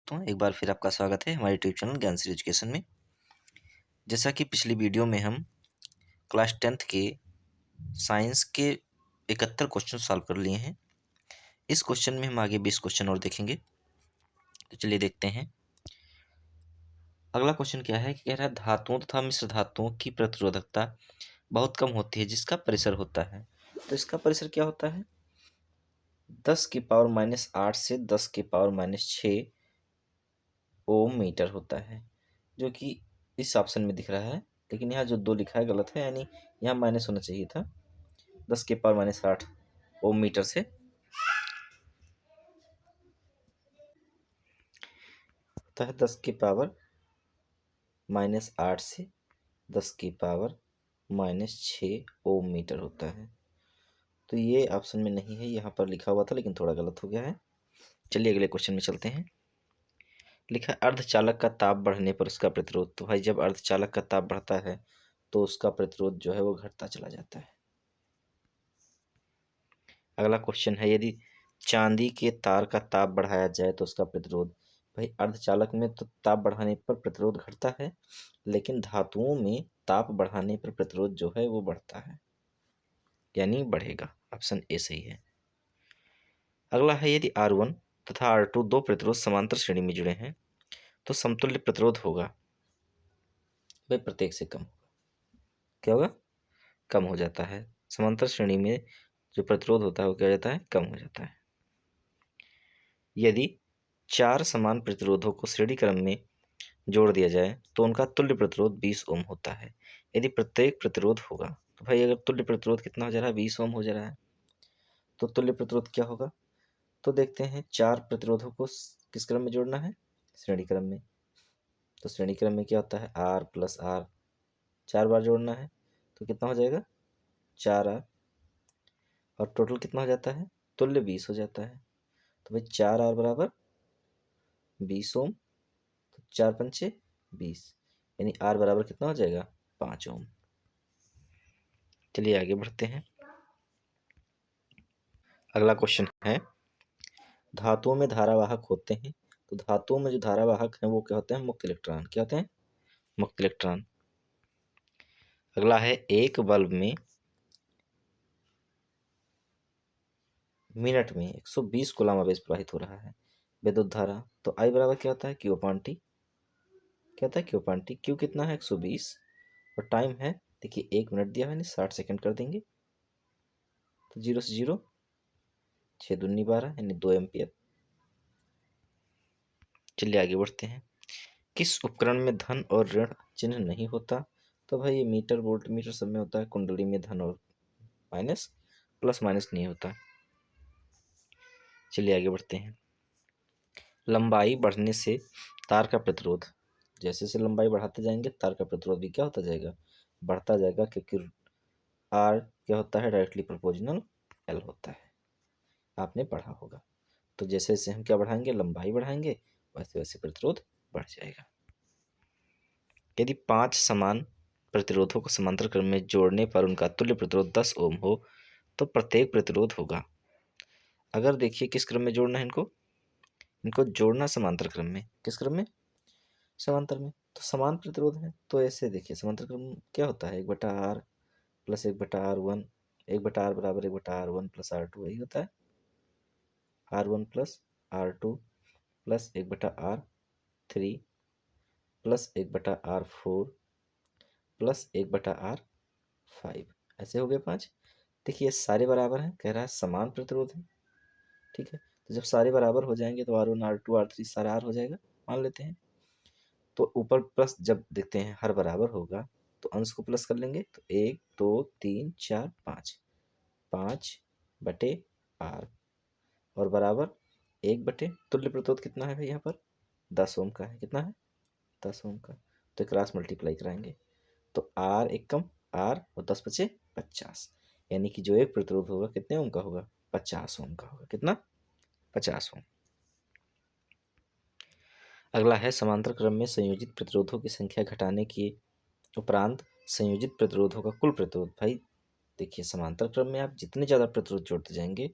दोस्तों, एक बार फिर आपका स्वागत है हमारे यूट्यूब चैनल ज्ञान श्री एजुकेशन में। जैसा कि पिछली वीडियो में हम क्लास 10th के साइंस के 71 क्वेश्चन सॉल्व कर लिए हैं। इस क्वेश्चन में हम आगे 20 क्वेश्चन और देखेंगे। तो चलिए देखते हैं। अगला क्वेश्चन क्या है कि कह रहा है धातुओं तथा मिश्र धातुओं की प्रतिरोधकता बहुत कम होती है जिसका परिसर होता है। तो इसका परिसर क्या होता है? 10⁻⁻8 से 10⁻⁻6 ओम मीटर होता है, जो कि इस ऑप्शन में दिख रहा है। लेकिन यहाँ जो 2 लिखा है गलत है, यानी यहाँ माइनस होना चाहिए था। 10⁻⁻8 ओम मीटर से होता है 10⁻⁻8 से 10⁻⁻6 ओम मीटर होता है। तो ये ऑप्शन में नहीं है, यहाँ पर लिखा हुआ था लेकिन थोड़ा गलत हो गया है। चलिए अगले क्वेश्चन में चलते हैं। लिखा है अर्धचालक का ताप बढ़ने पर उसका प्रतिरोध। तो भाई जब अर्धचालक का ताप बढ़ता है तो उसका प्रतिरोध जो है वो घटता चला जाता है। अगला क्वेश्चन है यदि चांदी के तार का ताप बढ़ाया जाए तो उसका प्रतिरोध। भाई अर्धचालक में तो ताप बढ़ाने पर प्रतिरोध घटता है, लेकिन धातुओं में ताप बढ़ाने पर प्रतिरोध जो है वो बढ़ता है, यानी बढ़ेगा। ऑप्शन ए सही है। अगला है यदि R1 तथा R2 दो प्रतिरोध समांतर श्रेणी में जुड़े हैं तो समतुल्य प्रतिरोध होगा। भाई प्रत्येक से कम होगा। क्या होगा? कम हो जाता है। समांतर श्रेणी में जो प्रतिरोध होता है वो क्या हो जाता है? कम हो जाता है। यदि 4 समान प्रतिरोधों को श्रेणी क्रम में जोड़ दिया जाए तो उनका तुल्य प्रतिरोध 20 ओम होता है यदि प्रत्येक प्रतिरोध होगा। तो भाई अगर तुल्य प्रतिरोध कितना हो जा रहा है? 20 ओम हो जा रहा है, तो तुल्य प्रतिरोध क्या होगा? तो देखते हैं, 4 प्रतिरोधों को किस क्रम में जोड़ना है? श्रेणी क्रम में। तो श्रेणी क्रम में क्या होता है? R प्लस R 4 बार जोड़ना है, तो कितना हो जाएगा? 4R। और टोटल कितना हो जाता है? तुल्य 20 हो जाता है। तो भाई 4R बराबर 20 ओम। तो 4 पंचे 20, यानी R बराबर कितना हो जाएगा? 5 ओम। चलिए आगे बढ़ते हैं। अगला क्वेश्चन है धातुओं में धारावाहक होते हैं। तो धातुओं में जो धारावाहक हैं वो क्या होते हैं? मुक्त इलेक्ट्रॉन। क्या होते हैं? मुक्त इलेक्ट्रॉन। अगला है एक बल्ब में मिनट में 120 कूलम आवेश प्रवाहित हो रहा है, विद्युत धारा। तो I बराबर क्या होता है? Q upon T। क्या होता है? Q upon T। Q कितना है? 120। और टाइम है, देखिए 1 मिनट दिया मैंने, 60 सेकंड कर देंगे। तो 0 से 0 6 दूनी 12, यानी 2 एम्पियर। चलिए आगे बढ़ते हैं। किस उपकरण में धन और ऋण चिन्ह नहीं होता? तो भाई ये मीटर वोल्ट मीटर सब में होता है। कुंडली में धन और माइनस प्लस माइनस नहीं होता। चलिए आगे बढ़ते हैं। लंबाई बढ़ने से तार का प्रतिरोध, जैसे जैसे लंबाई बढ़ाते जाएंगे तार का प्रतिरोध भी क्या होता जाएगा? बढ़ता जाएगा, क्योंकि R क्या होता है? डायरेक्टली प्रोपोर्शनल L होता है। आपने पढ़ा होगा। तो जैसे जैसे हम क्या बढ़ाएंगे? लंबाई बढ़ाएंगे, वैसे वैसे प्रतिरोध बढ़ जाएगा। यदि 5 समान प्रतिरोधों को समांतर क्रम में जोड़ने पर उनका तुल्य प्रतिरोध 10 ओम हो तो प्रत्येक प्रतिरोध होगा। अगर देखिए किस क्रम में जोड़ना है इनको जोड़ना समांतर क्रम में। किस क्रम में? समांतर में। तो समान प्रतिरोध है, तो ऐसे देखिए समांतर क्रम क्या होता है? 1/R प्लस 1/R1, 1/R बराबर 1/R1 प्लस R2, यही होता है। R1 plus R2 plus 1/R3 plus 1/R4 plus 1/R5, ऐसे हो गए 5। देखिए ये सारे बराबर हैं, कह रहा है समान प्रतिरोध है। ठीक है, तो जब सारे बराबर हो जाएंगे तो R1 R2 R3 सारा R हो जाएगा, मान लेते हैं। तो ऊपर प्लस जब देखते हैं हर बराबर होगा तो अंश को प्लस कर लेंगे। तो 1 2 3 4 5, 5/R और बराबर 1/, तुल्य प्रतिरोध कितना है भाई? यहाँ पर 10 ओम का है। कितना है? 10 ओम का। तो क्रॉस मल्टीप्लाई कराएंगे तो R एक कम R और 10 बचे 50, यानी कि जो एक प्रतिरोध होगा कितने ओम का होगा? 50 ओम का होगा। कितना? 50 ओम। अगला है समांतर क्रम में संयोजित प्रतिरोधों की संख्या घटाने के उपरांत संयोजित प्रतिरोधों का कुल प्रतिरोध। भाई देखिए समांतर क्रम में आप जितने ज़्यादा प्रतिरोध जोड़ते जाएंगे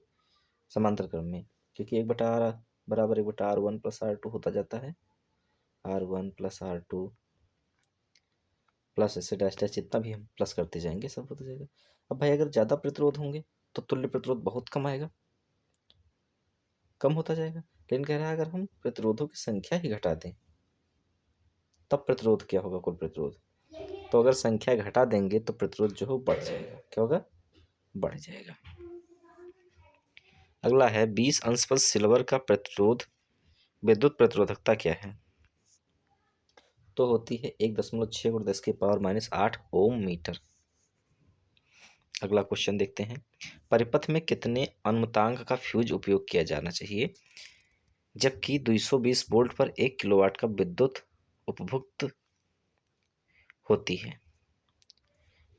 समांतर क्रम में, क्योंकि 1/R बराबर 1/r1 प्लस r2 होता जाता है। r1 प्लस r2 प्लस ऐसे डैश डैश जितना भी हम प्लस करते जाएंगे सब होता जाएगा। अब भाई अगर ज़्यादा प्रतिरोध होंगे तो तुल्य प्रतिरोध बहुत कम आएगा, कम होता जाएगा। लेकिन कह रहा है अगर हम प्रतिरोधों की संख्या ही घटा दें तब प्रतिरोध क्या होगा, कुल प्रतिरोध। तो अगर संख्या घटा देंगे तो प्रतिरोध जो है बढ़ जाएगा। क्या होगा, बढ़ जाएगा। अगला है 20 अंश पर सिल्वर का प्रतिरोध विद्युत प्रतिरोधकता क्या है। तो होती है 1.6 × 10⁻⁸ ओम मीटर। अगला क्वेश्चन देखते हैं, परिपथ में कितने अनुमतांक का फ्यूज उपयोग किया जाना चाहिए जबकि 220 वोल्ट पर 1 किलोवाट का विद्युत उपभुक्त होती है।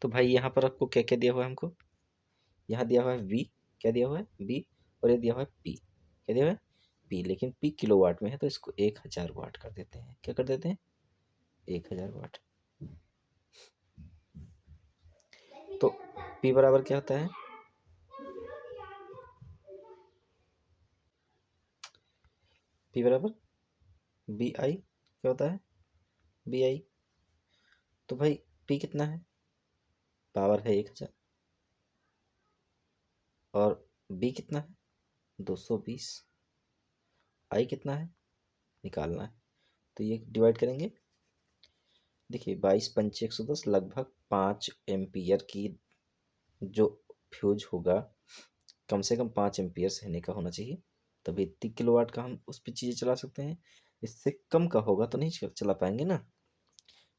तो भाई यहाँ पर आपको क्या क्या दिया हुआ है, हमको यहाँ दिया हुआ है V, क्या दिया हुआ है B, और ये दिया हुआ है P, क्या दिया हुआ है P, लेकिन P किलोवाट में है तो इसको 1000 वाट कर देते हैं। क्या कर देते हैं, 1000 वाट। तो P बराबर क्या होता है, P बराबर BI, क्या होता है BI। तो भाई P कितना है, पावर है 1000, और B कितना है 220, I कितना है निकालना है। तो ये डिवाइड करेंगे, देखिए 22×5 = 110, लगभग 5 एम्पियर की जो फ्यूज होगा कम से कम 5 एम्पियर रहने का होना चाहिए, तभी 30 किलोवाट का हम उस पर चीज़ें चला सकते हैं। इससे कम का होगा तो नहीं चला पाएंगे ना,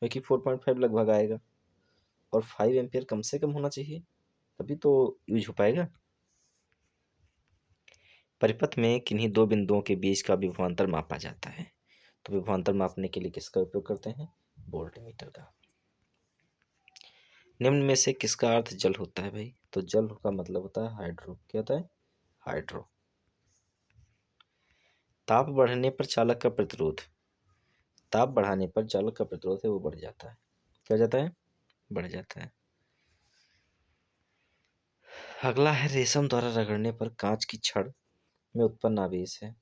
क्योंकि 4.5 लगभग आएगा, और 5 एम्पियर कम से कम होना चाहिए तभी तो यूज हो पाएगा। परिपथ में किन्हीं दो बिंदुओं के बीच का विभवांतर मापा जाता है। तो विभवांतर मापने के लिए किसका उपयोग करते हैं, वोल्टमीटर का। निम्न में से किसका अर्थ जल होता है भाई, तो जल का मतलब होता है हाइड्रो। क्या होता है, हाइड्रो। ताप बढ़ने पर चालक का प्रतिरोध, ताप बढ़ाने पर चालक का प्रतिरोध है वो बढ़ जाता है। क्या हो जाता है, बढ़ जाता है। अगला है रेशम द्वारा रगड़ने पर कांच की छड़ में उत्पन्न आवेश है।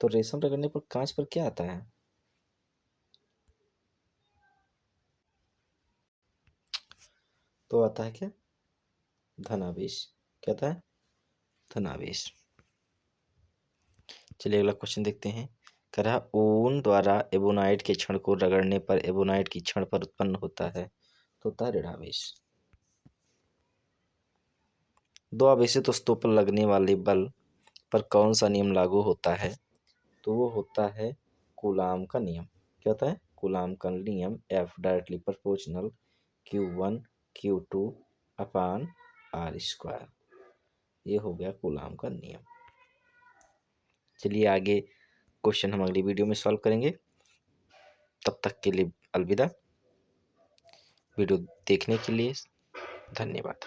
तो रेशम रगड़ने पर कांच पर क्या आता है, तो आता है क्या, धनावेश। क्या आता है, धनावेश। चलिए अगला क्वेश्चन देखते हैं, कह रहा ऊन द्वारा एबोनाइट के क्षण को रगड़ने पर एबोनाइट की क्षण पर उत्पन्न होता है, तो होता है ऋणावेश। दो आवेशित वस्तुओं पर लगने वाले बल पर कौन सा नियम लागू होता है, तो वो होता है कूलाम का नियम। क्या होता है, कूलाम का नियम, F directly proportional Q1 Q2 अपान R²। ये हो गया कूलाम का नियम। चलिए आगे क्वेश्चन हम अगली वीडियो में सॉल्व करेंगे। तब तक के लिए अलविदा। वीडियो देखने के लिए धन्यवाद।